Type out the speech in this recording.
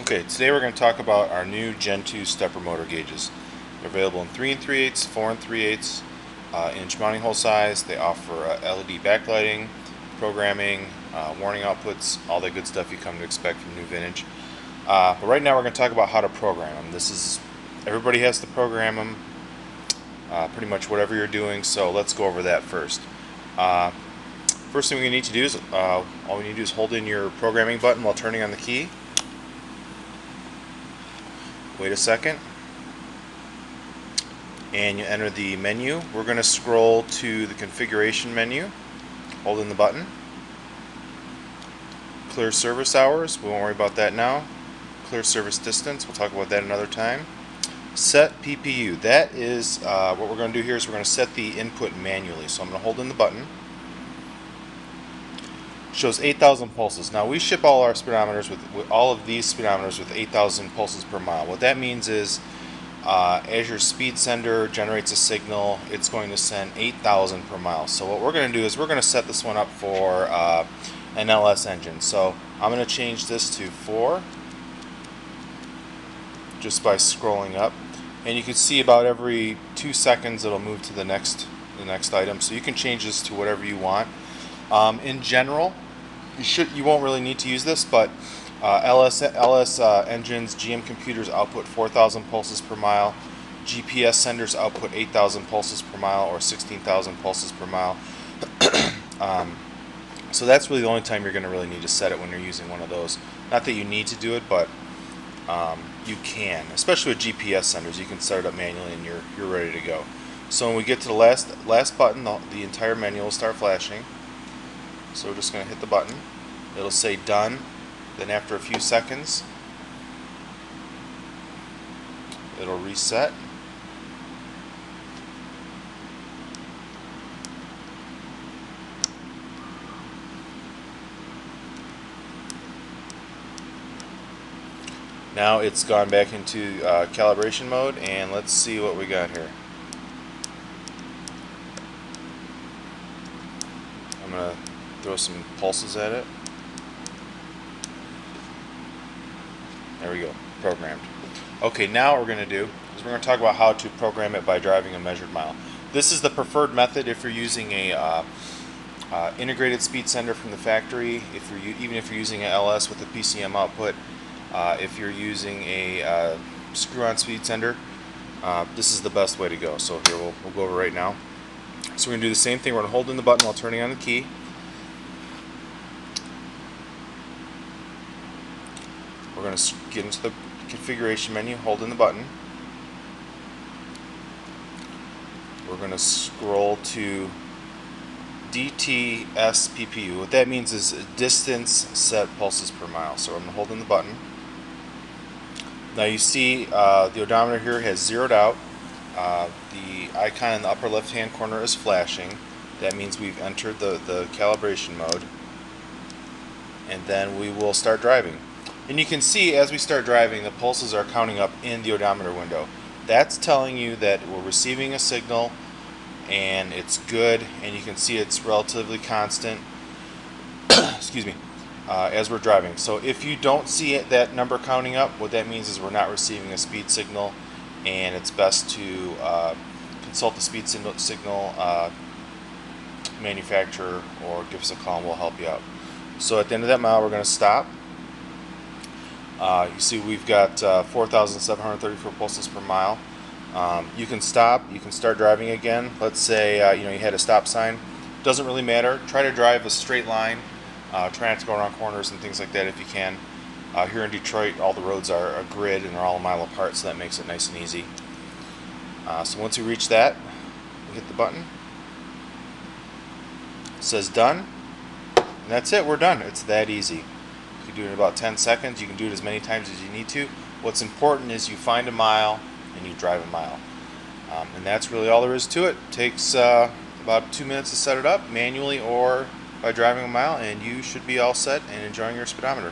Okay, today we're going to talk about our new Gen 2 stepper motor gauges. They're available in 3 3/8, 4 3/8 inch mounting hole size. They offer LED backlighting, programming, warning outputs, all the good stuff you come to expect from new vintage. But right now we're going to talk about how to program them. Everybody has to program them, pretty much whatever you're doing, so let's go over that first. First thing we need to do is, all we need to do is hold in your programming button while turning on the key. Wait a second, and you enter the menu. We're going to scroll to the configuration menu, holding the button. Clear service hours, we won't worry about that now. Clear service distance, we'll talk about that another time. Set PPU, that is what we're going to do here is we're going to set the input manually. So I'm going to hold in the button. Shows 8,000 pulses. Now we ship all our speedometers with all of these speedometers with 8,000 pulses per mile. What that means is as your speed sender generates a signal, it's going to send 8,000 per mile. So what we're going to do is we're going to set this one up for an LS engine. So I'm going to change this to 4 just by scrolling up, and you can see about every 2 seconds it'll move to the next item. So you can change this to whatever you want. In general, you won't really need to use this, but LS engines, GM computers output 4,000 pulses per mile. GPS senders output 8,000 pulses per mile or 16,000 pulses per mile. So that's really the only time you're going to really need to set it, when you're using one of those. Not that you need to do it, but you can, especially with GPS senders. You can set it up manually and you're ready to go. So when we get to the last button, the entire menu will start flashing. So we're just going to hit the button. It'll say done. Then after a few seconds, it'll reset. Now it's gone back into calibration mode, and let's see what we got here. I'm going to throw some pulses at it. There we go, programmed. Okay, now what we're going to do is we're going to talk about how to program it by driving a measured mile. This is the preferred method if you're using a integrated speed sender from the factory. Even if you're using an LS with a PCM output, if you're using a screw-on speed sender, this is the best way to go. So here we'll go over right now. So we're going to do the same thing. We're going to hold in the button while turning on the key. We're going to get into the configuration menu, hold in the button. We're going to scroll to DTS PPU. What that means is distance set pulses per mile. So I'm going to hold in the button. Now you see the odometer here has zeroed out. The icon in the upper left hand corner is flashing. That means we've entered the calibration mode. And then we will start driving. And you can see as we start driving, the pulses are counting up in the odometer window. That's telling you that we're receiving a signal and it's good, and you can see it's relatively constant excuse me, as we're driving. So if you don't see that number counting up, what that means is we're not receiving a speed signal, and it's best to consult the speed signal manufacturer or give us a call and we'll help you out. So at the end of that mile, we're going to stop. You see we've got 4,734 pulses per mile. You can stop, you can start driving again. Let's say you had a stop sign. Doesn't really matter. Try to drive a straight line. Try not to go around corners and things like that if you can. Here in Detroit, all the roads are a grid and they're all a mile apart, so that makes it nice and easy. So once you reach that, we hit the button. It says done. And that's it, we're done. It's that easy. You can do it in about 10 seconds. You can do it as many times as you need to. What's important is you find a mile and you drive a mile. And that's really all there is to it. It takes about 2 minutes to set it up manually or by driving a mile, and you should be all set and enjoying your speedometer.